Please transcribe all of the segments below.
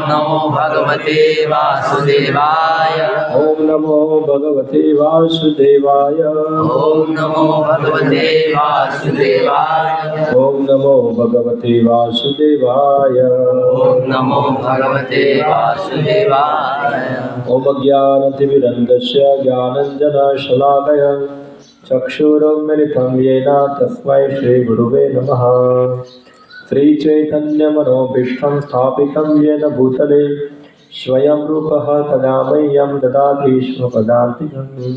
नमो भगवते वासुदेवाय। ओम नमो भगवते वासुदेवाय। ओम नमो भगवते वासुदेवाय। ओम नमो भगवते वासुदेवाय। ओम नमो भगवते वासुदेवाय। ओम ज्ञानतिमिरन्धस्य ज्ञानञ्जनशलाकया चक्षुरुन्मिलितं येन तस्मै श्रीगुरुवे नमः। श्रीचैतन्यमनोभीष्टं स्थापितं येन भूतले स्वयं रूपः तदा मह्यं ददाति स्वपदान्तिकम्।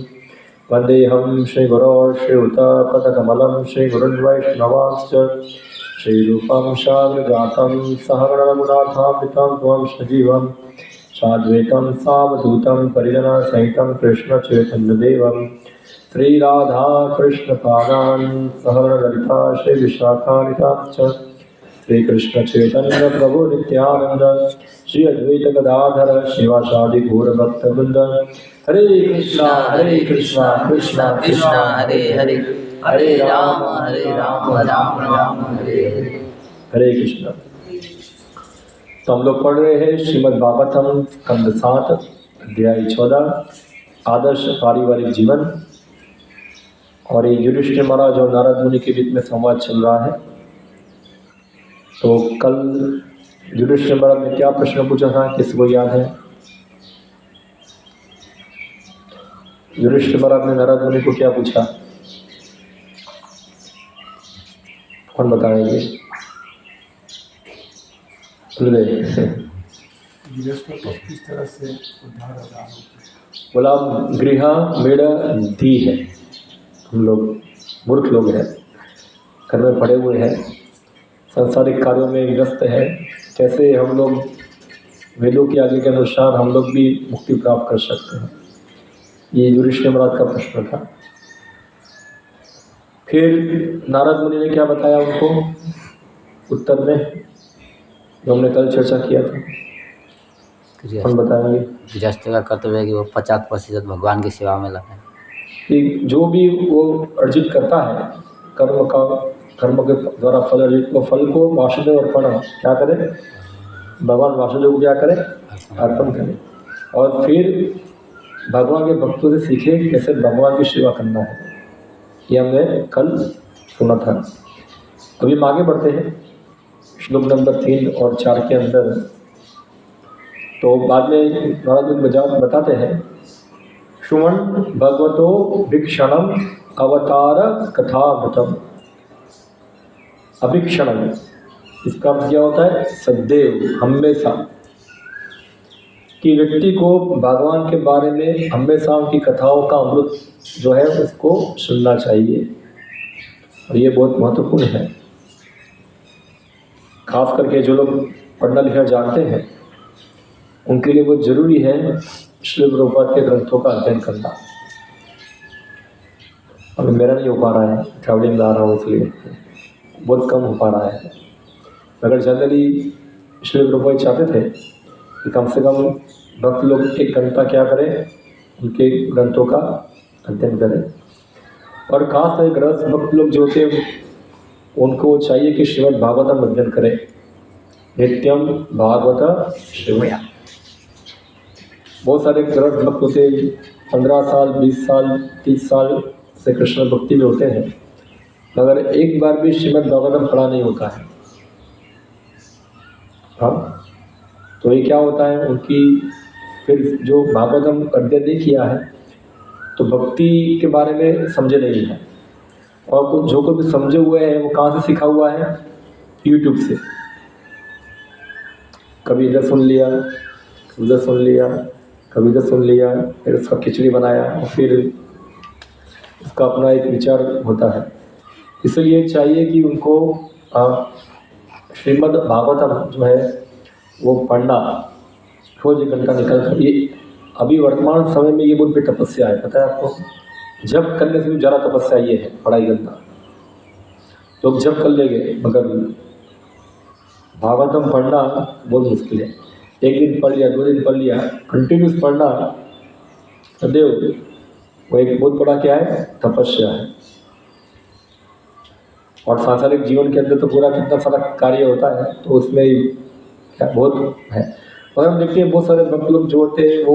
वन्देऽहं श्रीगुरो श्रीयुतपदकमलं श्रीगुरुन् वैष्णवांश्च श्रीरूपं साग्रजातं सहगणरघुनाथान्वितं त्वं सजीवं साद्वैतं सावधूतं परिजनसहितं कृष्णचैतन्यदेवं श्रीराधा कृष्णपादान् सहगणललिता श्रीविशाखान्वितांश्च श्रीकृष्णचैतन्य प्रभु नित्यानंद श्री अद्वैत गदाधर शिवासादि गौरभक्तवृंद। हरे कृष्णा कृष्णा कृष्णा हरे हरे, हरे राम राम राम हरे हरे। हरे कृष्णा। तो हम लोग पढ़ रहे हैं श्रीमद् भागवतम स्कंद 7 अध्याय 14 आदर्श पारिवारिक जीवन। और ये युधिष्ठिर महाराज और नारद मुनि के बीच में संवाद चल रहा है। तो कल युधिष्ठिर महाराज ने क्या प्रश्न पूछा था, किसको याद है? युधिष्ठिर महाराज ने नारद मुनि को क्या पूछा, कौन बताएंगे? किस तरह से उद्धार होगा? बोला गृह मेड़ दी है। हम लोग मूर्ख लोग हैं, घर में पड़े हुए हैं, सांसारिक कार्यों में व्यस्त है। कैसे हम लोग वेदों की आज्ञा के अनुसार हम लोग भी मुक्ति प्राप्त कर सकते हैं? ये युधिष्ठिर महाराज का प्रश्न था। फिर नारद मुनि ने क्या बताया उनको उत्तर में, जो हमने कल चर्चा किया था? हम बताएंगे। गृहस्थ का कर्तव्य है कि वो 50% भगवान की सेवा में लगाए। कि जो भी वो अर्जित करता है कर्म के द्वारा फल अर्जित को, फल को वासुदेव अर्पण क्या करे, भगवान वासुदेव को क्या करे, अर्पण करे। और फिर भगवान के भक्तों से सीखे कैसे भगवान की सेवा करना है। ये हमने कल सुना था। अभी हम आगे बढ़ते हैं श्लोक नंबर 3 और 4 के अंदर। तो बाद में नारद बताते हैं, श्रुवन् भगवतो भिक्षणम अवतार कथामृतम। अभिक्षणम इसका अर्थ क्या होता है? सदैव, हमेशा। कि व्यक्ति को भगवान के बारे में हमेशा उनकी कथाओं का अमृत जो है उसको सुनना चाहिए। और ये बहुत महत्वपूर्ण है, खास करके जो लोग पढ़ना लिखना जानते हैं उनके लिए बहुत जरूरी है श्री प्रभुपाद के ग्रंथों का अध्ययन करना। अभी मेरा नहीं हो पा रहा है, ट्रैवलिंग में आ रहा हूँ इसलिए बहुत कम हो पा रहा है। मगर जनरली श्री प्रभुपाद चाहते थे कि कम से कम भक्त लोग 1 घंटा क्या करें, उनके ग्रंथों का अध्ययन करें। और खास करके गृहस्थ भक्त लोग जो होते हैं उनको चाहिए कि श्रीमद् भागवतम अध्ययन करें। नित्यम भागवत श्रवया। बहुत सारे गृहस्थ भक्त होते हैं 15 साल 20 साल 30 साल से कृष्ण भक्ति में होते हैं, मगर एक बार भी श्रीमद् भागवतम पढ़ा नहीं होता है। हाँ, तो ये क्या होता है, उनकी फिर जो भागवतम अध्ययन नहीं किया है तो भक्ति के बारे में समझे नहीं है। और कुछ जो कुछ भी समझे हुए हैं वो कहाँ से सीखा हुआ है? यूट्यूब से। कभी इधर सुन लिया, उधर सुन लिया, कभी इधर सुन लिया, फिर उसका खिचड़ी बनाया और फिर उसका अपना एक विचार होता है। इसलिए चाहिए कि उनको श्रीमद् भागवतम जो है वो पढ़ना रोज 1 घंटा निकल कर। ये अभी वर्तमान समय में ये बहुत बड़ी तपस्या है, पता है आपको? जब करने से भी ज़्यादा तपस्या ये है पढ़ाई करना। लोग जब कर लेंगे, मगर भागवतम पढ़ना बहुत मुश्किल है। 1 दिन पढ़ लिया, 2 दिन पढ़ लिया, कंटिन्यूस पढ़ना सदैव वो एक बहुत बड़ा क्या है, तपस्या है। और सांसारिक जीवन के अंदर तो पूरा कितना सारा कार्य होता है, तो उसमें क्या बहुत है। और हम देखते हैं बहुत सारे भक्त लोग जो होते हैं वो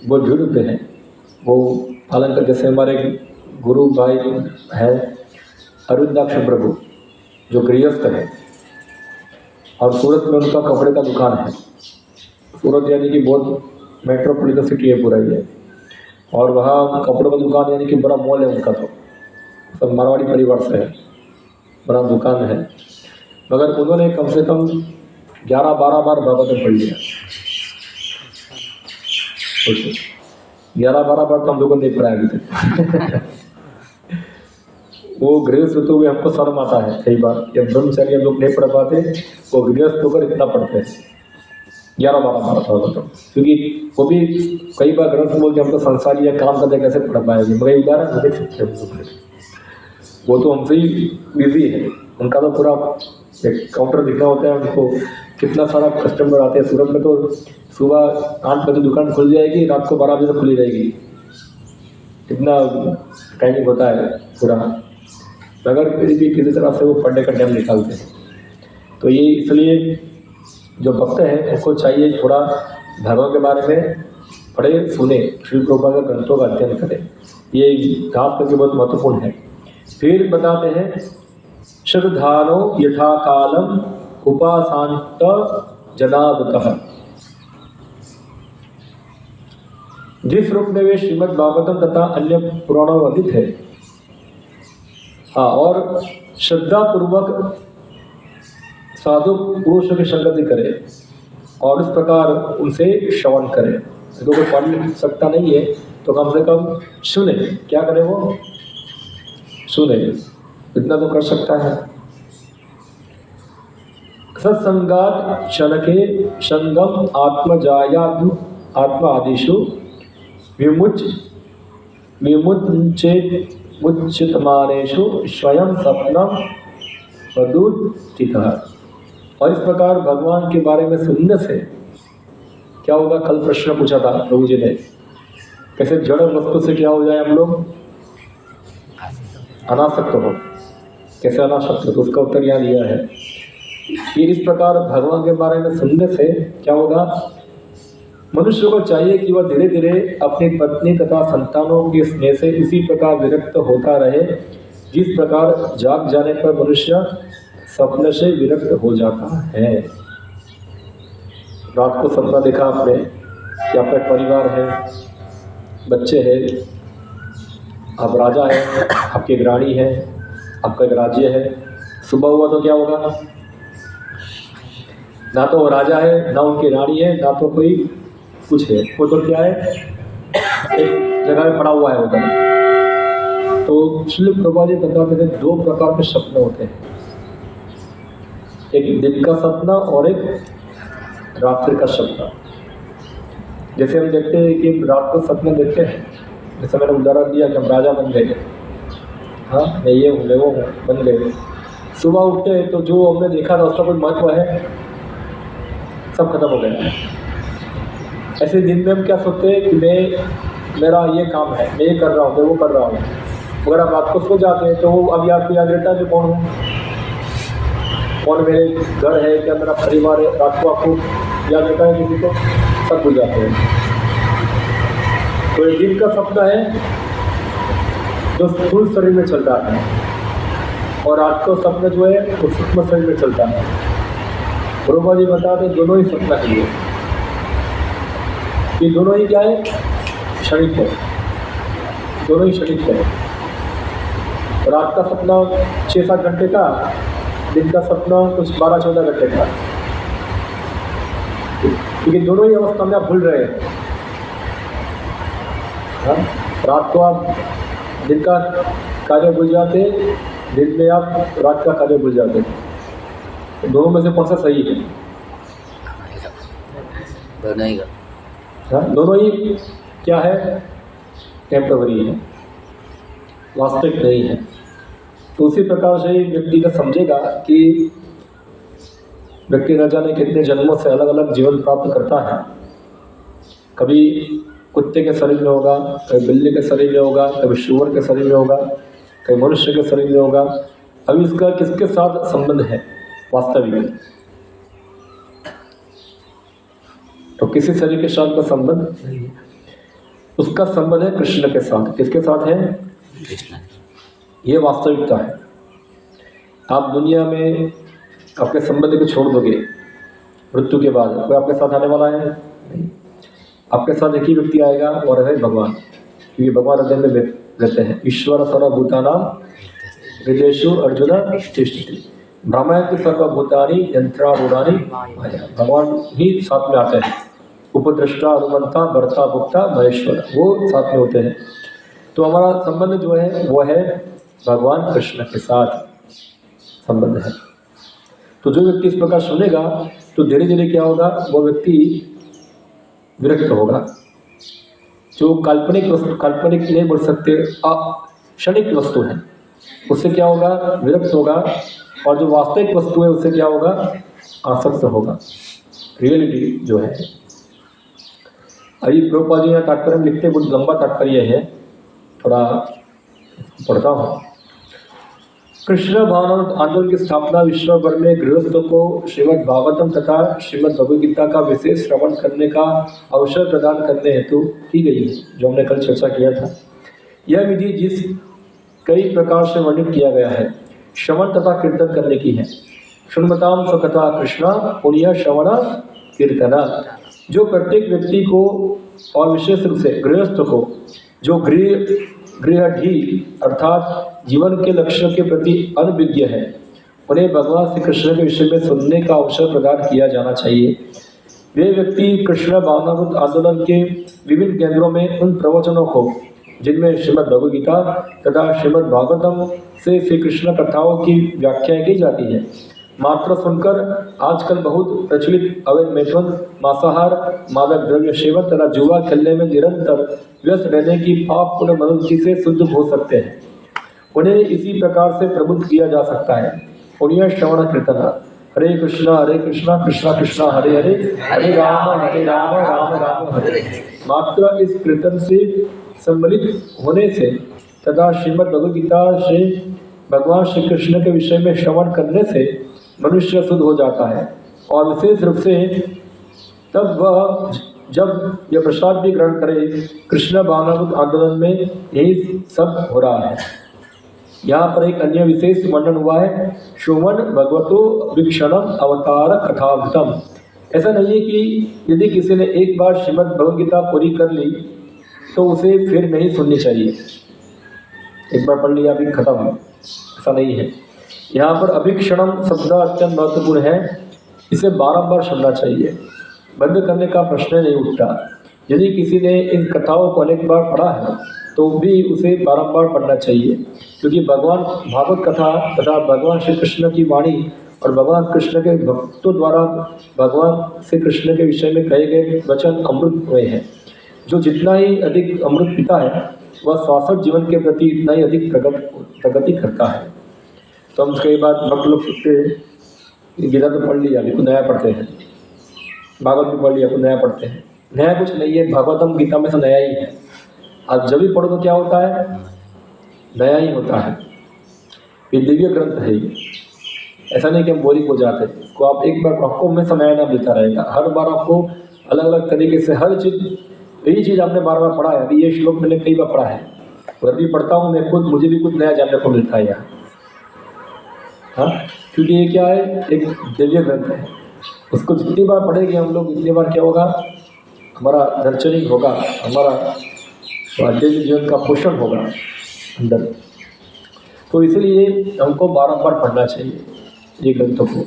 बहुत ढीठ होते हैं, वो पालन कर। जैसे हमारे गुरु भाई है अरविंदाक्ष प्रभु जो गृहस्थ है और सूरत में उनका कपड़े का दुकान है। सूरत यानी कि बहुत मेट्रोपॉलिटन सिटी है पूरा ये, और वहाँ कपड़ों का दुकान यानी कि बड़ा मॉल है उनका, तो सब मारवाड़ी परिवार से है, बड़ा दुकान है। मगर उन्होंने कम से कम 11-12 बार भागवत पढ़ लिया। 11-12 बार तो हम लोगों ने नहीं पढ़ा अभी तक। वो गृहस्थ होते हुए हमको शर्म आता है कई बार, जब ब्रह्मचारी हम लोग नहीं पढ़ पाते, वो गृहस्थ होकर इतना पढ़ते हैं 11-12 बार भागवत। क्योंकि वो भी कई बार गृहस्थ बोलते हम तो संसारी या काम करते कैसे पढ़ पाएंगे, मगर उदाहरण देख सकते हैं। वो तो हमसे ही बिजी है, उनका तो पूरा एक काउंटर दिखना होता है उनको, कितना सारा कस्टमर आते हैं। सूरत में तो सुबह 8 बजे दुकान खुल जाएगी, रात को 12 बजे तक खुली रहेगी, इतना टाइमिंग होता है पूरा। मगर फिर भी किसी तरह से वो पढ़ने का टाइम निकालते हैं। तो ये इसलिए जो भक्त हैं उनको चाहिए थोड़ा धर्म के बारे में पढ़े सुने, श्री प्रभुपाद के ग्रंथों का अध्ययन करें, ये खास करके बहुत महत्वपूर्ण है। फिर बताते हैं श्रद्धानो यथा कालम उपासांत जनावतः। जिस रूप में वे श्रीमद् भागवतम तथा अन्य पुराणों में वर्णित है, हाँ, और श्रद्धा पूर्वक साधु पुरुषों की संगति करे और इस प्रकार उनसे श्रवण करे। तो कोई पढ़ सकता नहीं है तो कम से कम सुने, क्या करे वो सुने, इतना तो कर सकता है। सत्संगात शनके संगम आत्मजायादु आत्मा आदिषु विमुच्यमानेषु स्वयं सपनम वदुत्थितः। और इस प्रकार भगवान के बारे में सुनने से क्या होगा? कल प्रश्न पूछा था प्रभु जी ने, कैसे जड़ वस्तु से क्या हो जाए हम लोग अनासक्त हो, कैसे अनासक्त हो? तो उसका उत्तर यहाँ दिया है कि इस प्रकार भगवान के बारे में सुनने से क्या होगा? मनुष्य को चाहिए कि वह धीरे धीरे अपनी पत्नी तथा संतानों के स्नेह से इसी प्रकार विरक्त होता रहे, जिस प्रकार जाग जाने पर मनुष्य सपने से विरक्त हो जाता है। रात को सपना देखा आपने कि आपका परिवार है, बच्चे हैं, आप राजा है, आपकी एक रानी है, आपका एक राज्य है। सुबह हुआ तो क्या होगा? ना तो वो राजा है, ना उनकी रानी है, ना तो कोई कुछ है, वो तो क्या है, एक जगह में पड़ा हुआ है उधर। तो श्री प्रभुपाद जी बताते थे 2 प्रकार के सपने होते हैं, एक दिन का सपना और एक रात्रि का सपना। जैसे हम देखते हैं कि रात को सपने देखते हैं, जैसे मैंने उदाहरण दिया कि हम राजा बन गए, हाँ मैं ये हूँ, मैं वो हूँ, बन गए। सुबह उठते हैं तो जो हमने देखा था उसका कोई महत्व है? सब खत्म हो गया। ऐसे दिन में हम क्या सोचते हैं कि मेरा ये काम है, मैं ये कर रहा हूँ, मैं वो कर रहा हूँ। अगर आप रात को सो जाते हैं तो वो अभी आपको याद रहता है कि कौन हूँ, कौन मेरे घर है, क्या मेरा परिवार है। रात को आपको याद रहता है किसी को? सब भूल जाते हैं। तो एक दिन का सपना है जो स्थूल शरीर में चलता है, और रात को सपना जो है वो सूक्ष्म शरीर में चलता है। प्रभुपाद जी बताते दोनों ही सपना है, ये दोनों ही क्या है? क्षणिक है, दोनों ही क्षणिक है। रात का सपना 6-7 घंटे का, दिन का सपना कुछ 12-14 घंटे का, क्योंकि दोनों ही अवस्था में आप भूल रहे हैं। हाँ? रात को आप दिन का कार्य भूल जाते, दिन में आप रात का कार्य भूल जाते। दोनों में से कौन सा सही है? दोनों ही। हाँ, दोनों ही क्या है? टेम्पररी है, वास्तविक नहीं है। तो उसी प्रकार से व्यक्ति का समझेगा कि व्यक्ति न जाने कितने जन्मों से अलग अलग जीवन प्राप्त करता है। कभी कुत्ते के शरीर में होगा, कभी बिल्ली के शरीर में होगा, कभी शुअर के शरीर में होगा, कभी मनुष्य के शरीर में होगा। अभी इसका किसके साथ संबंध है वास्तविक? तो किसी शरीर के साथ का संबंध नहीं है, उसका संबंध है कृष्ण के साथ। किसके साथ है? कृष्ण। ये वास्तविकता है। आप दुनिया में अपने संबंध को छोड़ दोगे, मृत्यु के बाद कोई आपके साथ आने वाला है नहीं। आपके साथ एक ही व्यक्ति आएगा और है भगवान, क्योंकि भगवान हृदय में रहते हैं। ईश्वर सर्वभूतानां हृदयेषु अर्जुन तिष्ठति भ्रमयन्ति सर्वभूतानि यंत्रारूढ़ानि माया। भगवान ही साथ में आते हैं, उपद्रष्टा अनुमंता भर्ता भुक्ता महेश्वर, वो साथ में होते हैं। तो हमारा संबंध जो है वो है भगवान कृष्ण के साथ संबंध है। तो जो व्यक्ति इस प्रकार सुनेगा तो धीरे धीरे क्या होगा, वो व्यक्ति विरक्त होगा। जो काल्पनिक वस्तु, काल्पनिक नहीं बोल सकते, क्षणिक वस्तु है, उससे क्या होगा, विरक्त होगा। और जो वास्तविक वस्तु है उससे क्या होगा, आसक्त होगा। रियलिटी जो है। अभी प्रभुपाद जी यहाँ तात्पर्य में लिखते, बहुत लंबा तात्पर्य है, थोड़ा पढ़ता हूँ। कृष्ण भावनामृत आंदोलन की स्थापना विश्व भर में गृहस्थों को श्रीमद् भागवतम तथा श्रीमद् भगवद गीता का विशेष श्रवण करने का अवसर प्रदान करने हेतु की गई है, जो हमने कल चर्चा किया था। यह विधि जिस कई प्रकार से वर्णित किया गया है, श्रवण तथा कीर्तन करने की है। शृण्वताम स्वकथा कृष्णा पुण्य श्रवण कीर्तना, जो प्रत्येक व्यक्ति को और विशेष रूप से गृहस्थ को, जो गृहढ़ी अर्थात जीवन के लक्ष्य के प्रति अनभिज्ञ है, उन्हें भगवान श्री कृष्ण के विषय में सुनने का अवसर प्रदान किया जाना चाहिए। वे व्यक्ति कृष्ण भावनामृत आंदोलन के विभिन्न केंद्रों में उन प्रवचनों को, जिनमें श्रीमद् भगवद गीता तथा श्रीमद् भागवतम से श्री कृष्ण कथाओं की व्याख्या की जाती है, मात्र सुनकर आजकल बहुत प्रचलित अवैध मैथुन, मांसाहार, मादक द्रव्य सेवन तथा जुआ खेलने में निरंतर व्यस्त रहने की पापपूर्ण मनोवृत्ति से शुद्ध हो सकते हैं। उन्हें इसी प्रकार से प्रबुद्ध किया जा सकता है। पुण्य श्रवण कीर्तन, हरे कृष्णा कृष्णा कृष्णा हरे हरे, हरे राम राम राम हरे। मात्र इस कीर्तन से सम्मिलित होने से तथा श्रीमद् भगवद गीता से भगवान श्री कृष्ण के विषय में श्रवण करने से मनुष्य शुद्ध हो जाता है। और विशेष रूप से तब वह जब यह प्रसाद भी ग्रहण करे। कृष्ण भावनामृत आंदोलन में यही सब हो रहा है। यहाँ पर एक अन्य विशेष वर्णन हुआ है, श्रवण भगवतो वीक्षणम अवतार कथावृतम। ऐसा नहीं है कि यदि किसी ने एक बार श्रीमद् भगवद गीता पूरी कर ली तो उसे फिर नहीं सुननी चाहिए, एक बार पढ़ लिया अभी खत्म, ऐसा नहीं है। यहाँ पर अभिक्षणम शब्द अत्यंत महत्वपूर्ण है, इसे बारंबार सुनना चाहिए, बंद करने का प्रश्न नहीं उठता। यदि किसी ने इन कथाओं को अनेक बार पढ़ा है तो भी उसे बारंबार पढ़ना चाहिए, क्योंकि भगवान भागवत कथा तथा भगवान श्री कृष्ण की वाणी और भगवान कृष्ण के भक्तों द्वारा भगवान श्री कृष्ण के विषय में कहे गए वचन अमृत हुए हैं। जो जितना ही अधिक अमृत पीता है वह शाश्वत जीवन के प्रति इतना ही अधिक प्रगति करता है। तो हम कई बार भक्त लोग सीखते, गीता तो पढ़ लिया, अभी कुछ नया पढ़ते हैं, भागवत भी पढ़ लिया, कुछ नया पढ़ते हैं। नया कुछ नहीं है, भागवतम गीता में से नया ही है। आज जब भी पढ़ो तो क्या होता है, नया ही होता है। ये दिव्य ग्रंथ है ये, ऐसा नहीं कि हम बोरिंग हो जाते। इसको आप एक बार, आपको हमेशा नया नया मिलता रहेगा, हर बार आपको अलग अलग तरीके से हर चीज़, यही चीज़ आपने बार बार पढ़ा है। अभी ये श्लोक मैंने कई बार पढ़ा है, और अभी पढ़ता हूँ मैं खुद, मुझे भी कुछ नया जानने को मिलता है यहाँ। हाँ, क्योंकि ये क्या है, एक दिव्य ग्रंथ है। उसको जितनी बार पढ़ेंगे हम लोग, उतनी बार क्या होगा, हमारा नर्चरिंग होगा, हमारा दिव्य जीवन का पोषण होगा अंदर। तो इसलिए हमको बारंबार पढ़ना चाहिए ये ग्रंथों को।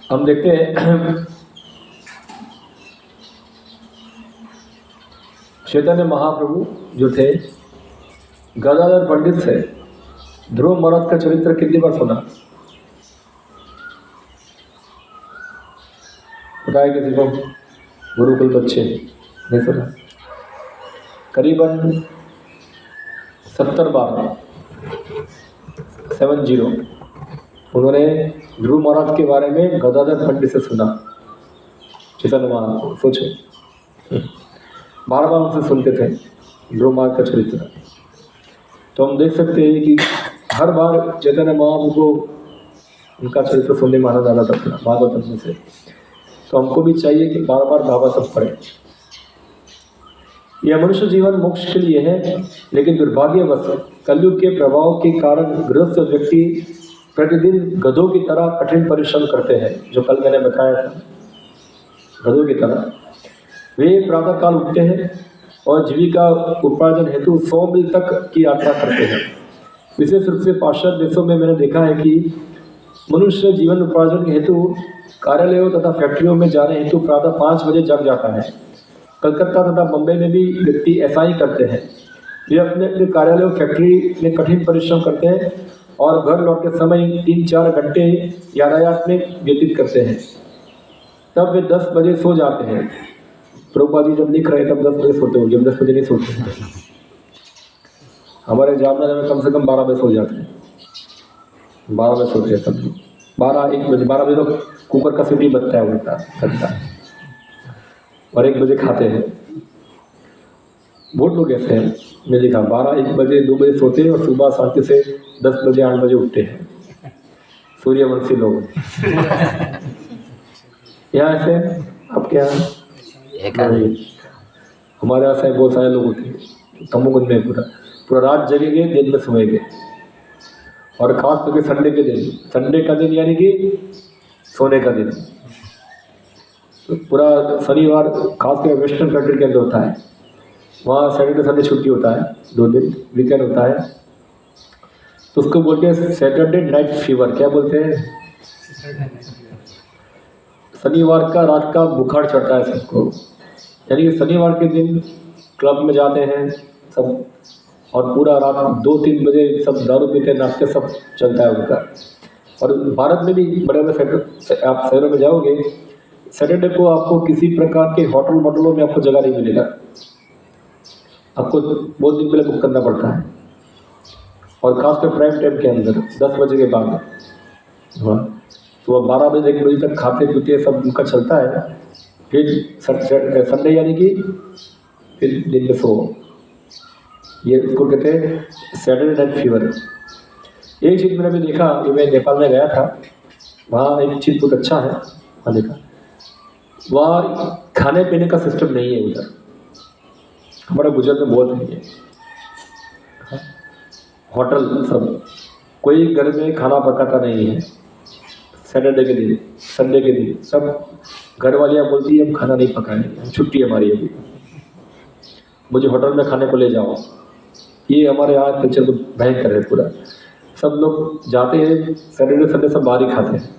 हम देखते हैं चैतन्य महाप्रभु जो थे, गदाधर पंडित से ध्रुव महाराज का चरित्र कितनी बार सुना, पता है किसी को? गुरुकुल बच्चे नहीं सुना? करीबन 70 बार, 70 उन्होंने ध्रुव महाराज के बारे में गदाधर पंडित से सुना। चैतन्य महाराज, सोचो, बार बार उनसे सुनते थे ध्रुव महाराज का चरित्र। तो हम देख सकते हैं कि हर बार चैतन्य महाप्रभु को उनका चरित्र सुनने में आनंद आता था भागवतम में से। तो हमको भी चाहिए कि बार बार भागवतम पढ़ें। यह मनुष्य जीवन मोक्ष के लिए है, लेकिन दुर्भाग्यवश कलयुग के प्रभाव के कारण गृहस्थ व्यक्ति प्रतिदिन गधों की तरह कठिन परिश्रम करते हैं, जो कल मैंने बताया था, गधों की तरह। वे प्रातःकाल उठते हैं और जीविका उपार्जन हेतु 100 मील तक की यात्रा करते हैं। विशेष रूप से पाश्चात्य देशों में मैंने देखा है कि मनुष्य जीवन उपार्जन के हेतु कार्यालयों तथा फैक्ट्रियों में जाने हेतु प्रातः 5 बजे जग जाता है। कलकत्ता तथा मुंबई में भी व्यक्ति ऐसा ही करते हैं। वे अपने अपने कार्यालय और फैक्ट्री में कठिन परिश्रम करते हैं और घर लौटते समय 3-4 घंटे यातायात में व्यतीत करते हैं। तब वे 10 बजे सो जाते हैं। प्रभुपाद जी जब लिख रहे तब 10 बजे सोते होंगे, हम 10 बजे नहीं सोते हैं। हमारे जामनगर में कम से कम 12 बजे सो जाते हैं, 12 बजे सोते हैं सब लोग। 12-1 बजे, 12 बजे तो कुकर का सीटी बजता है उल्टा करता है, और 1 बजे खाते हैं। बहुत लोग ऐसे हैं, मैं देखा 12-1 बजे 2 बजे सोते हैं और सुबह शांति से 10 बजे 8 बजे उठते हैं, सूर्यवंशी लोग। यहाँ ऐसे आपके यहाँ हमारे यहाँ से बहुत सारे लोग होते हैं तमोगुण में, पूरा रात जगेंगे, दिन में सोएंगे। और खास करके संडे के दिन, संडे का दिन यानी कि सोने का दिन, तो पूरा शनिवार खासकर वेस्टर्न कंट्री के अंदर होता है, वहाँ सैटरडे संडे छुट्टी होता है, 2 दिन वीकेंड होता है। तो उसको बोलते हैं सैटरडे नाइट फीवर। क्या बोलते हैं? शनिवार का रात का बुखार चढ़ता है सबको, यानी कि शनिवार के दिन क्लब में जाते हैं सब, और पूरा रात 2-3 बजे सब दारू पीते नाचते सब चलता है उनका। और भारत में भी बड़े बड़े आप शहरों में जाओगे, सैटरडे को आपको किसी प्रकार के होटलों में आपको जगह नहीं मिलेगा, आपको बहुत दिन पहले बुक करना पड़ता है। और खासकर प्राइम टाइम के अंदर 10 बजे के बाद, हाँ, तो अब 12 बजे 1 बजे तक खाते पीते सब उनका चलता है। फिर संडे यानी कि फिर दिन में सो, ये उसको कहते हैं सैटरडे नाइट फीवर। एक चीज़ मैंने भी देखा कि मैं नेपाल में गया था, वहाँ एक चीज़ बहुत अच्छा है, वहाँ देखा वहाँ खाने पीने का सिस्टम नहीं है उधर, हमारे गुजरात में बहुत नहीं है। होटल सब, कोई घर में खाना पकाता नहीं है। सैटरडे के दिन, संडे के दिन सब घर वालियाँ बोलती है हम खाना नहीं पकाएंगे, छुट्टी हमारी अभी, मुझे होटल में खाने को ले जाओ। ये हमारे यहाँ कल्चर को भयंकर है पूरा। सब लोग जाते हैं सैटरडे संडे सब बाहर ही खाते हैं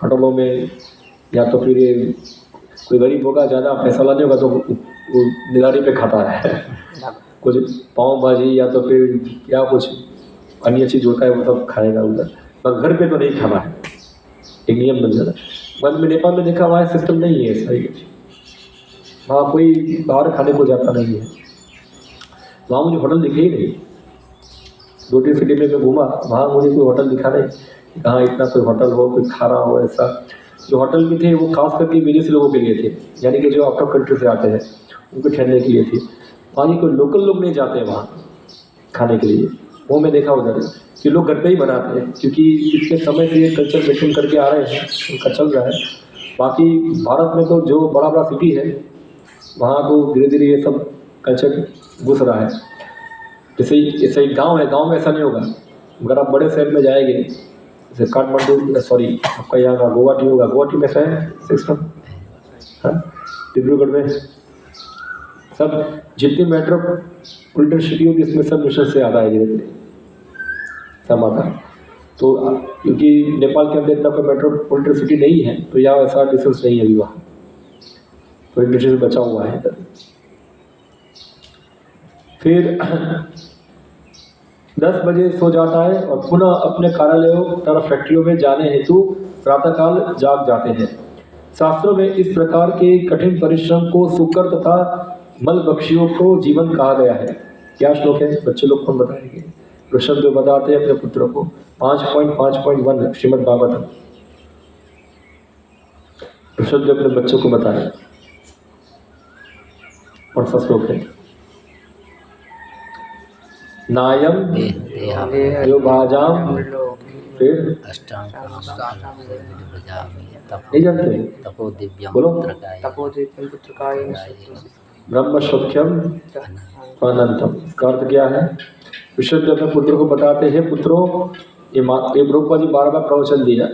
होटलों में, या तो फिर ये कोई गरीब होगा ज़्यादा पैसा लाने होगा तो वो निगारी पे खाता है कुछ पाव भाजी या तो फिर क्या कुछ अन्य चीज़ होता है वो सब खाएगा उधर, पर घर पे तो नहीं खाना है, एक नियम बन जाता है। मैं नेपाल में देखा वहाँ सिस्टम नहीं है सही, वहाँ कोई बाहर खाने को जाता नहीं है। वहाँ मुझे होटल दिखे ही नहीं, 2-3 सिटी में मैं घूमा, वहाँ मुझे कोई होटल दिखा नहीं, कहाँ इतना कोई होटल हो, कोई खा रहा हो ऐसा। जो होटल भी थे वो खास करके विदेशी लोगों के लिए थे, यानी कि जो आउट ऑफ कंट्री से आते हैं उनको ठहरने के लिए थे। वहाँ कोई लोकल लोग नहीं जाते हैं वहाँ खाने के लिए, वो मैं देखा उधर कि लोग घर पे ही बनाते हैं, क्योंकि इतने समय से ये कल्चर मेंटेन करके आ रहे हैं, उनका चल रहा है। बाकी भारत में तो जो बड़ा बड़ा सिटी है वहाँ तो धीरे धीरे ये सब कल्चर घुस रहा है। जैसे गांव है, गांव में ऐसा नहीं होगा। अगर आप बड़े शहर में जाएंगे, जैसे काठमांडू, सॉरी आपका यहाँ का गुवाहाटी होगा, गुवाहाटी में ऐसा है सिस्टम, हाँ, डिब्रूगढ़ में सब जितनी मेट्रोपॉलिटन सिटी होगी इसमें सब मिशन से आता है धीरे धीरे सब आता है। तो क्योंकि नेपाल के अंदर इतना कोई मेट्रोपॉलिटन सिटी नहीं है तो यहाँ ऐसा डिस्टेंस नहीं है अभी, वहाँ तो एक दूसरे से बचा हुआ है इधर। फिर 10 बजे सो जाता है और पुनः अपने कार्यालयों तथा फैक्ट्रियों में जाने हेतु प्रातःकाल जाग जाते हैं। शास्त्रों में इस प्रकार के कठिन परिश्रम को सुकर तथा मल बख्शियों को जीवन कहा गया है। क्या श्लोक है बच्चे लोग कौन बताएंगे? ऋषभ बताते हैं अपने पुत्रों को 5.5.1 श्रीमद् भागवतम। ऋषभ अपने बच्चों को बताए कौन सा श्लोक है? नायम यो भाजाम फिर अष्टांग नहीं जानते? तपो दिव्यम बोलो। पुत्रकाय ब्रह्म सौख्यम अनंतम। इसका अर्थ क्या है? विष्णु जी अपने पुत्र को बताते हैं, पुत्रों ये प्रभुपाद जी बार बार प्रवचन दिया।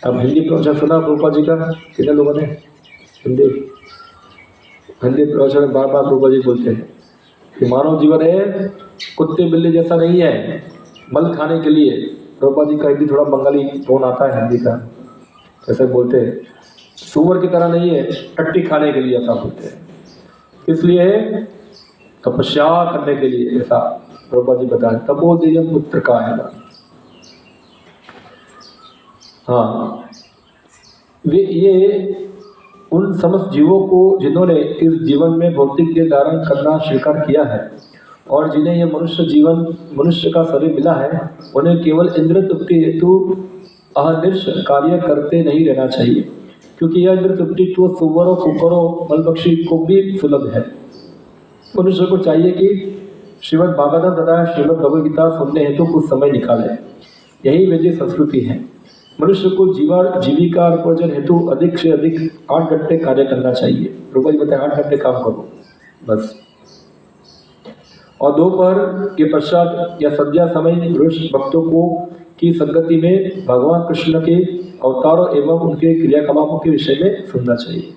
अब हिंदी प्रवचन सुना प्रभुपाद जी का कितने लोगों ने? हिंदी प्रवचन बार बार प्रभुपाद जी बोलते हैं कि मानव जीवन है कुत्ते बिल्ली जैसा नहीं है मल खाने के लिए। प्रभुपाद जी का हिंदी थोड़ा बंगाली टोन आता है हिंदी का, ऐसे बोलते हैं। सुअर की तरह नहीं है टट्टी खाने के लिए, ऐसा बोलते हैं। इसलिए तपस्या करने के लिए, ऐसा प्रभुपाद जी बताए। तपो दिव्यम पुत्र का है ना। हाँ, ये उन समस्त जीवों को जिन्होंने इस जीवन में भौतिक देह धारण करना स्वीकार किया है और जिन्हें यह मनुष्य का शरीर मिला है, उन्हें केवल इंद्रिय तृप्ति हेतु अहर्निश कार्य करते नहीं रहना चाहिए, क्योंकि यह इंद्रिय तृप्ति तो सुअरों, कुकरों, मलपक्षी को भी सुलभ है। मनुष्य को चाहिए कि श्रीमद् भागवतम तथा श्रीमद् भगवद गीता सुनने हेतु कुछ समय निकाले। यही वैदिक संस्कृति है। मनुष्य को जीविका उपार्जन हेतु अधिक से अधिक 8 घंटे कार्य करना चाहिए। प्रभुपाद जी बताए 8 घंटे काम करो बस। और दोपहर के पश्चात या संध्या समय भक्तों को की संगति में भगवान कृष्ण के अवतारों एवं उनके क्रियाकलापों के विषय में सुनना चाहिए।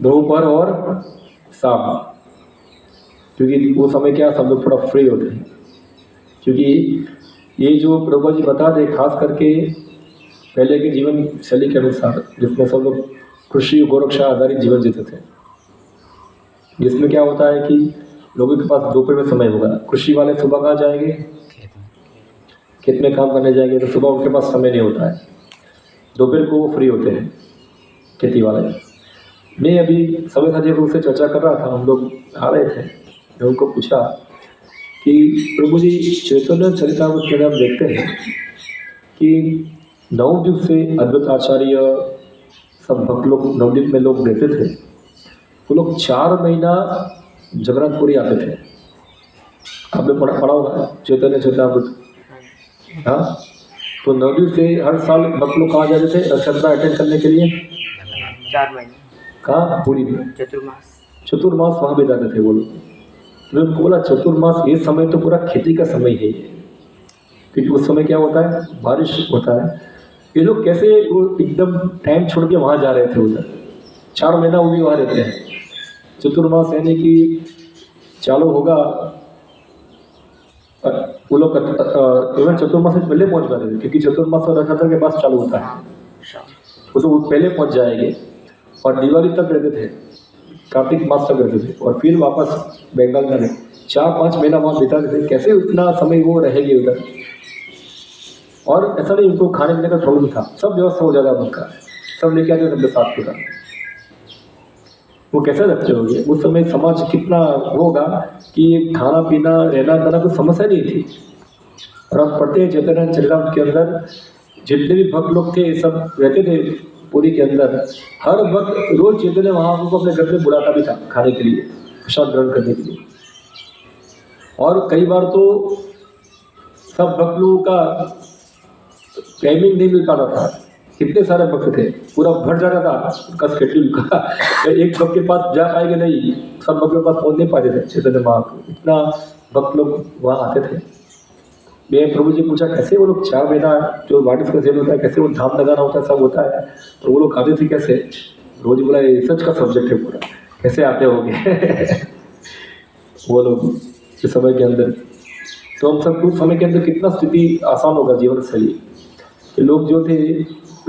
दोपहर और शाम, क्योंकि वो समय क्या सब लोग थोड़ा फ्री होते हैं। क्योंकि ये जो प्रभुपाद जी बता दे खास करके पहले के जीवन शैली के अनुसार, जिसमें सब लोग कृषि गोरक्षा आधारित जीवन जीते थे, जिसमें क्या होता है कि लोगों के पास दोपहर में समय होगा। कृषि वाले सुबह कहाँ जाएंगे? खेत में काम करने जाएंगे, तो सुबह उनके पास समय नहीं होता है। दोपहर को वो फ्री होते हैं खेती वाले। मैं अभी समय साझे रूप से चर्चा कर रहा था, हम लोग आ रहे थे, मैं उनको पूछा कि प्रभु जी चैतन्य चरितामृत के हम देखते हैं कि नवद्वीप से अद्वैत आचार्य सब भक्त लोग नवद्वीप में लोग रहते थे। वो लोग 4 महीना जगन्नाथपुरी आते थे। आपने पढ़ा होगा चैतन्य चरितामृत। हाँ, तो नवद्वीप से हर साल भक्त लोग कहाँ जाते थे रथयात्रा अटेंड करने के लिए? 4 महीने। कहाँ? पूरी में चतुर्मास वहाँ भी जाते थे वो लोग। तो मैं बोला चतुर्मास ये समय तो पूरा खेती का समय है, क्योंकि उस समय क्या होता है? बारिश होता है। ये लोग कैसे वो एकदम टाइम छोड़ के वहाँ जा रहे थे उधर? 4 महीना वो भी वहाँ रहते हैं। चतुर्मास यानी कि चालू होगा, वो लोग इवन चतुर्मास से पहले पहुँच जाते थे, क्योंकि चतुर्मास रथयात्रा के पास चालू होता है, वो पहले पहुँच जाएंगे। और दिवाली तक रहते थे, कार्तिक मास तक रहते थे, और फिर वापस बंगाल में 4-5 महीना वहाँ बिताते थे। कैसे उतना समय वो रहेंगे उधर? और ऐसा नहीं उनको खाने पीने का प्रॉब्लम था, सब व्यवस्था हो जाता उनका, सब लेके आते थे साथ पूरा। वो कैसे रखते होंगे? उस समय समाज कितना होगा कि खाना पीना रहना करना कोई समस्या नहीं थी। और हम पढ़ते हैं चैतन्य चरितामृत के अंदर जितने भी भक्त लोग थे सब रहते थे पुरी के अंदर। हर वक्त रोज चैतन्य महाप्रभु को अपने घर में बुलाता भी था खाने के लिए, प्रसाद ग्रहण करने के लिए। और कई बार तो सब भक्त लोगों का टाइमिंग नहीं मिल पाता था, कितने सारे भक्त थे, पूरा भर जाता था उनका शेड्यूल का। एक भक्त के पास जा पाएंगे नहीं, सब भक्त के पास पहुँच नहीं पाते थे चैतन्य महाप्रभु, इतना भक्त लोग वहाँ आते थे। मैं प्रभु जी पूछा कैसे वो लोग 4 महीना जो वाटिस का सेल होता है, कैसे वो धाम लगाना होता है, सब होता है, तो वो लोग आते थे कैसे? रोज बोला ये रिसर्च का सब्जेक्ट है पूरा, कैसे आते होंगे वो लोग इस समय के अंदर। तो हम सब उस समय के अंदर कितना स्थिति आसान होगा जीवन शैली कि लोग जो थे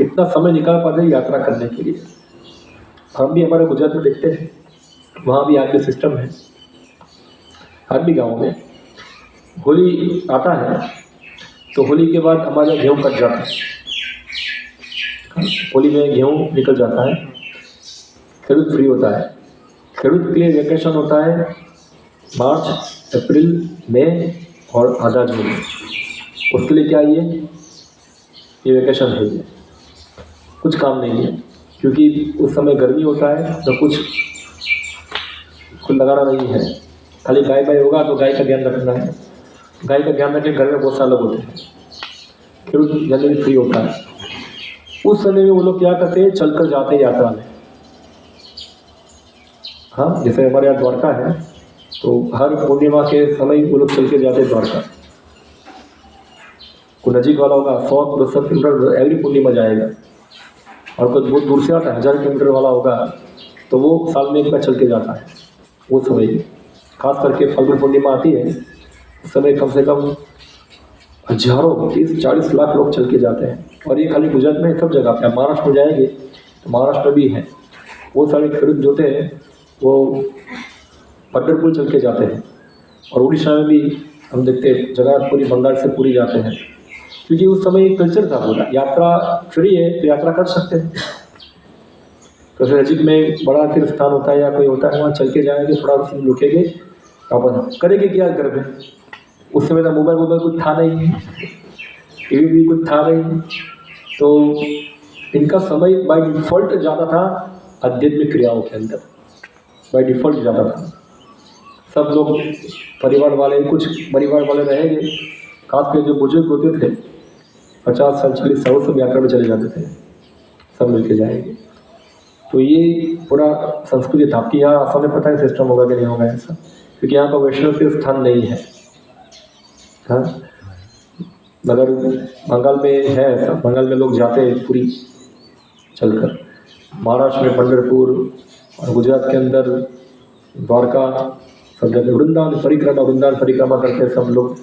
इतना समय निकाल पाते यात्रा करने के लिए। हम भी हमारे गुजरात में देखते हैं, वहाँ भी आज भी सिस्टम है, हर भी गाँव में होली आता है तो होली के बाद हमारे यहाँ गेहूँ कट जाता है। होली में गेहूँ निकल जाता है, खेडूत फ्री होता है। खेडूत के लिए वैकेशन होता है मार्च, अप्रैल, मई और आधा जून। उसके लिए क्या ये वैकेशन है, ये कुछ काम नहीं है, क्योंकि उस समय गर्मी होता है तो कुछ लगाना नहीं है। खाली गाय होगा तो गाय का ध्यान रखना है। गाय का ध्यान रखें, घर में बहुत सारे लोग होते हैं, फिर जनरली फ्री होता है। उस समय में वो लोग क्या करते हैं, चलकर जाते हैं यात्रा में। हाँ, जैसे हमारे यहाँ द्वारका है तो हर पूर्णिमा के समय वो लोग चल के जाते हैं द्वारका। कोई नजीक वाला होगा 100-200 किलोमीटर एवरी पूर्णिमा जाएगा, और कोई बहुत दूर से आता है 1000 किलोमीटर वाला होगा तो वो साल में एक बार चल के जाता है। वो समय खास करके फाल्गुन पूर्णिमा आती है, उस समय कम से कम हजारों 30-40 लाख लोग चल के जाते हैं। और ये खाली गुजरात में सब जगह पे, महाराष्ट्र में जाएंगे तो महाराष्ट्र में भी है। वो सारे खेडूत जो होते हैं वो पंढरपुर चल के जाते हैं, और उड़ीसा में भी हम देखते हैं जगन्नाथपुरी बंगाल से पूरी जाते हैं, क्योंकि उस समय एक कल्चर था पूरा, यात्रा फ्री है तो यात्रा कर सकते हैं। तो फिर नजीक में बड़ा तीर्थ स्थान होता है या कोई होता है, वहाँ चल के जाएंगे, थोड़ा रुकेंगे, वापस करेंगे क्या घर में। उस समय तो मोबाइल कुछ था नहीं, टीवी भी कुछ था नहीं, तो इनका समय बाय डिफ़ॉल्ट ज़्यादा था आध्यात्मिक क्रियाओं के अंदर, बाय डिफ़ॉल्ट ज़्यादा था। सब लोग परिवार वाले, कुछ परिवार वाले रहेंगे, खासकर जो बुजुर्ग होते थे 50 साल 40 साल सब यात्रा में चले जाते थे, सब मिलके जाएंगे। तो ये पूरा संस्कृति था कि यहाँ आसाम में पता है सिस्टम होगा कि नहीं होगा ऐसा, क्योंकि यहाँ पर वैष्णव तीर्थ स्थान नहीं है। हाँ, मगर बंगाल में है ऐसा, बंगाल में लोग जाते हैं पूरी चलकर, महाराष्ट्र में पंढरपुर और गुजरात के अंदर द्वारका, सब जगह वृंदावन परिक्रमा करते हैं सब लोग।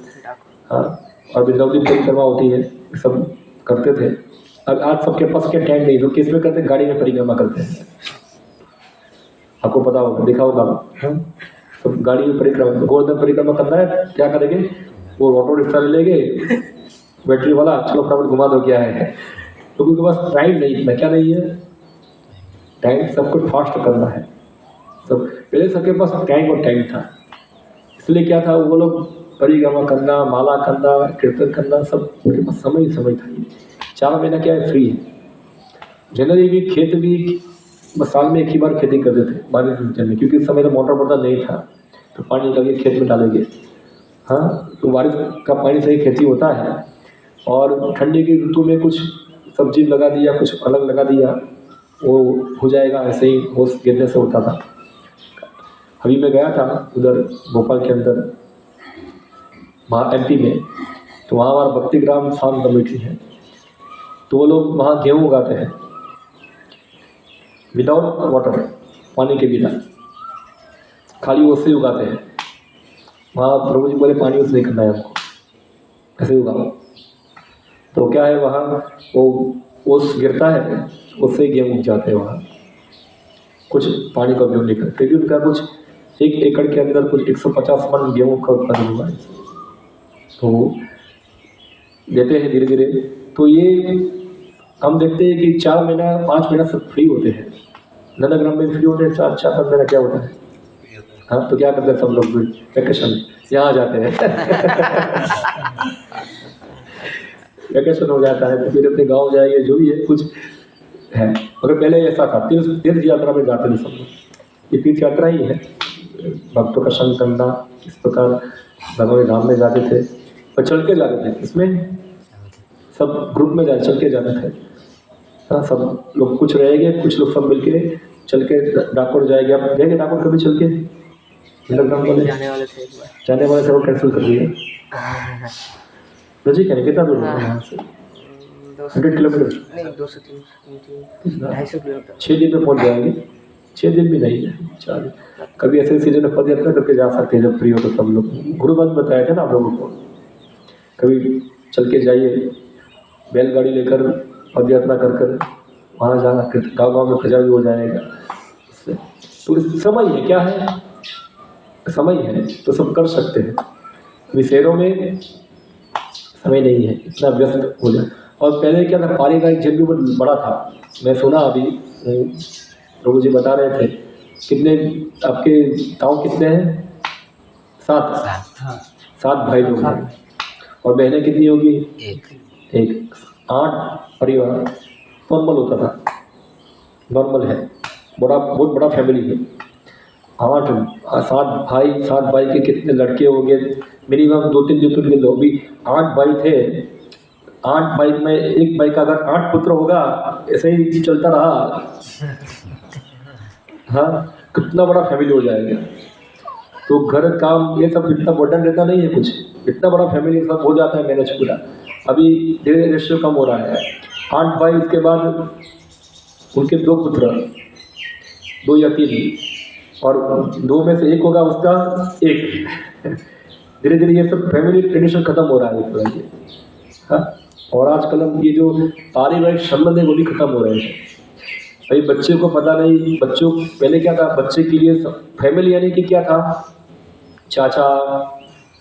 हाँ, और वृंदावन परिक्रमा होती है, सब करते थे। अब आज सबके पास क्या टाइम नहीं, लोग किसमें करते हैं, गाड़ी में परिक्रमा करते हैं, आपको पता होगा, देखा होगा। हाँ, सब गाड़ी में परिक्रमा, गोवर्धन परिक्रमा करना है, क्या करेंगे, वो ऑटो रिक्शा ले लेंगे बैटरी वाला, चलो फटाफट घुमा दो क्या है। तो उनके पास टाइम नहीं, इतना क्या नहीं है, टाइम सब कुछ फास्ट करना है। सब पहले सबके पास टाइम और टाइम था, इसलिए क्या था, वो लोग परिक्रमा करना, माला करना, कीर्तन करना, सब उनके पास समय था। 4 महीना क्या है, फ्री है। जनरली भी खेत भी बस साल में एक ही बार खेती करते थे बारिश में, क्योंकि उस समय तो मोटर नहीं था, तो पानी निकाल के खेत में डालेंगे। हाँ, तो बारिश का पानी से ही खेती होता है। और ठंडी की ऋतु में कुछ सब्जी लगा दिया, कुछ अलग लगा दिया, वो हो जाएगा, ऐसे ही ओस गिरने से होता था। अभी मैं गया था उधर भोपाल के अंदर, MP में, तो वहाँ हमारा भक्तिग्राम फार्म कमेटी है, तो वो लोग वहाँ गेहूँ उगाते हैं विदाउट वाटर, पानी के बिना, खाली ओस से उगाते हैं। वहाँ प्रभु जी बोले पानी उससे नहीं करना है हमको, ऐसे उगाओ। तो क्या है, वहाँ वो ओस गिरता है, उससे गेहूँ उग जाते हैं वहाँ, कुछ पानी का उपयोग नहीं करते, क्योंकि उनका कुछ 1 एकड़ के अंदर कुछ 150 मन गेहूँ का उत्पादन हुआ है, तो देते हैं धीरे धीरे। तो ये हम देखते हैं कि 4 महीना 5 महीना सब फ्री होते हैं, नंदग्राम में फ्री होते हैं 4-5 महीना क्या होता है। हाँ, तो क्या करते हैं सब लोग, वैकेशन यहाँ जाते हैं वैकेशन हो जाता है, तो फिर अपने गाँव जाएंगे, जो भी है कुछ है। मगर पहले ऐसा था, तीर्थ यात्रा में जाते थे सब लोग, ये तीर्थ यात्रा ही है, भक्तों का संग करना, इस प्रकार भगवान धाम में जाते थे और चल के जाते थे। इसमें सब ग्रुप में चल के जाते थे। हाँ, सब लोग कुछ रहेंगे, कुछ लोग सब मिलके चल के डाकोर जाएंगे। आप जाएंगे डाकोर कभी चल के? जाने वाले थे, वो कैंसिल कर दिया। नजीक है, कितना दूर है यहाँ से? 100 किलोमीटर नहीं, 200-250 किलोमीटर। 6 दिन में पहुँच जाएंगे, 6 दिन भी नहीं है, 4 दिन। कभी ऐसे सीजन में पद यात्रा करके जा सकते हैं जब फ्री हो तो सब लोग। गुरुबाज बताए थे ना आप लोगों को, कभी चल के जाइए, बैलगाड़ी लेकर पद यात्रा कर वहाँ जाना, गाँव में प्रचार भी हो जाएगा इससे। तो समय है, क्या है, समय है तो सब कर सकते हैं। अभी शहरों में समय नहीं है, इतना व्यस्त हो जाए। और पहले क्या था, पारिवारिक जीवन भी बहुत बड़ा था। मैं सुना अभी प्रभु जी बता रहे थे, कितने आपके गाँव कितने हैं? 7 भाई लोग हैं, और बहनें कितनी होगी? एक 8 परिवार नॉर्मल होता था, नॉर्मल है, बहुत बड़ा फैमिली है। 7 भाई के कितने लड़के होंगे? मिनिमम 2-3 ज्योतिर्लिंग लो, अभी 8 भाई थे 8 बाइक में एक बाइक का अगर 8 पुत्र होगा, ऐसे ही चलता रहा, हाँ, कितना बड़ा फैमिली हो जाएगा। तो घर काम ये सब इतना बर्डन रहता नहीं है कुछ, इतना बड़ा फैमिली सब हो जाता है मैनेज पूरा। अभी धीरे धीरे रेशियो कम हो रहा है। 8 भाई, इसके बाद उनके 2 पुत्र, 2 या 3, और 2 में से एक होगा उसका एक। धीरे धीरे ये सब फैमिली ट्रेडिशन खत्म हो रहा है पूरा ये, हाँ। और आजकल हम ये जो पारिवारिक संबंध है वो भी खत्म हो रहे हैं। भाई बच्चे को पता नहीं, बच्चों पहले क्या था, बच्चे के लिए फैमिली यानी कि क्या था, चाचा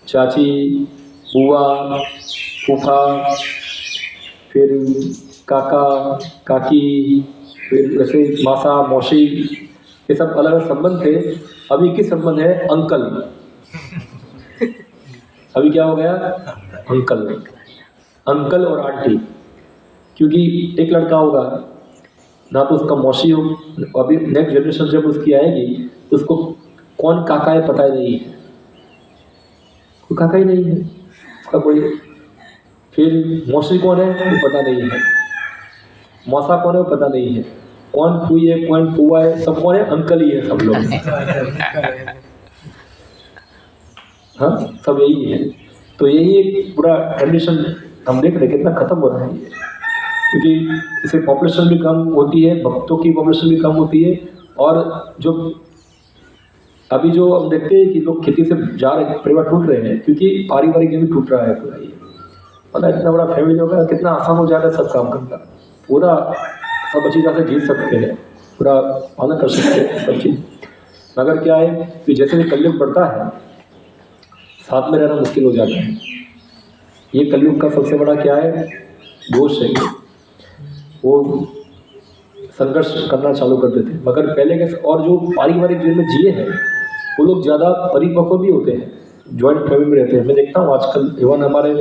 चाची, बुआ फूफा, फिर काका काकी, फिर वैसे मासा मौसी, ये सब अलग अलग संबंध थे। अभी किस संबंध है, अंकल। अभी क्या हो गया, अंकल और आंटी। क्योंकि एक लड़का होगा ना, तो उसका मौसी हो, अभी नेक्स्ट जनरेशन जब उसकी आएगी तो उसको कौन काका है पता ही नहीं है, कोई काका ही नहीं है उसका कोई। फिर मौसी कौन है वो पता नहीं है, मौसा कौन है वो पता नहीं है, कौन फूई है कौन फूआ है, सब कौन है, अंकल ही है सब लोग। हाँ, सब यही है। तो यही एक पूरा कंडीशन हम देख रहे कितना खत्म हो रहा है ये, क्योंकि इससे पॉपुलेशन भी कम होती है, भक्तों की पॉपुलेशन भी कम होती है। और जो अभी जो हम देखते हैं कि लोग खेती से जा रहे हैं, परिवार टूट रहे हैं, क्योंकि पारिवारिक भी टूट रहा है पूरा ये। मतलब इतना बड़ा फैमिली होगा, कितना आसान हो जाता है सब काम करना, पूरा सब अच्छी तरह से जी सकते हैं, पूरा पालन कर सकते हैं सब चीज़। मगर क्या है कि जैसे भी कलयुग बढ़ता है, साथ में रहना मुश्किल हो जाता है। ये कलयुग का सबसे बड़ा क्या है, दोष है। वो संघर्ष करना चालू कर देते हैं। मगर पहले के और जो पारिवारिक जीवन में जिए हैं वो लोग ज़्यादा परिपक्व भी होते हैं, जॉइंट फैमिली में रहते हैं। मैं देखता हूँ आजकल इवन हमारे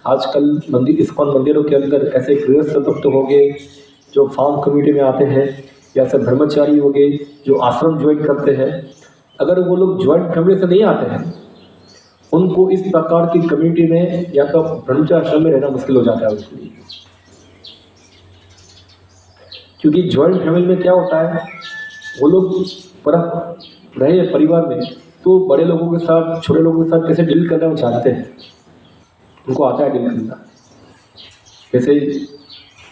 आजकल मंदिर, इस्कॉन मंदिरों के अंदर ऐसे गृहस्थ भक्त हो गए जो फार्म कम्युनिटी में आते हैं, या ऐसे ब्रह्मचारी हो गए जो आश्रम ज्वाइन करते हैं। अगर वो लोग जॉइंट फैमिली से नहीं आते हैं, उनको इस प्रकार की कम्युनिटी में या तो ब्रह्मचारी आश्रम में रहना मुश्किल हो जाता है उसके लिए। क्योंकि जॉइंट फैमिली में क्या होता है, वो लोग पूरा रहे परिवार में, तो बड़े लोगों के साथ छोटे लोगों के साथ कैसे डील करना वो जानते हैं, उनको आता है डील करना। जैसे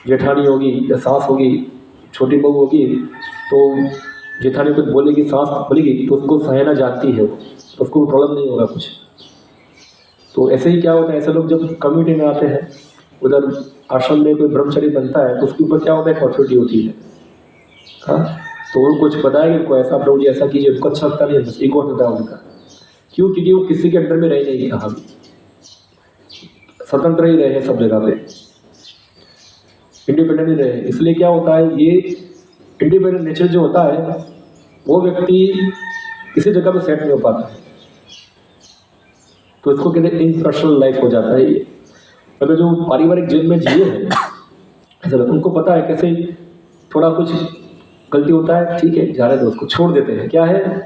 जेठानी होगी या सास होगी, छोटी बहू होगी, तो जेठानी कुछ बोलेगी, सास बोलेगी, तो उसको सहना जानती है, तो उसको प्रॉब्लम नहीं होगा कुछ। तो ऐसे ही क्या होता है, ऐसे लोग जब कम्युनिटी में आते हैं, उधर आश्रम में कोई ब्रह्मचारी बनता है, तो उसके ऊपर क्या होता है, अथॉरिटी होती है। हाँ, तो वो कुछ बताएंगे उनको, ऐसा प्रभु जी ऐसा कीजिए, उनको अच्छा लगता नहीं है, बस ईगो होता है उनका। क्यों? क्योंकि वो किसी के अंडर में रह नहीं कहा भी, स्वतंत्र ही रहे सब जगह पे, इंडिपेंडेंट ही रहे। इसलिए क्या होता है, ये इंडिपेंडेंट नेचर जो होता है, वो व्यक्ति किसी जगह पे सेट नहीं हो पाता है, तो इसको कहते हैं इम्पर्सनल लाइफ हो जाता है ये। अगर जो पारिवारिक जीवन में जिए हैं ऐसा, उनको पता है कैसे थोड़ा कुछ गलती होता है, ठीक है जा रहे दोस्त को छोड़ देते हैं, क्या है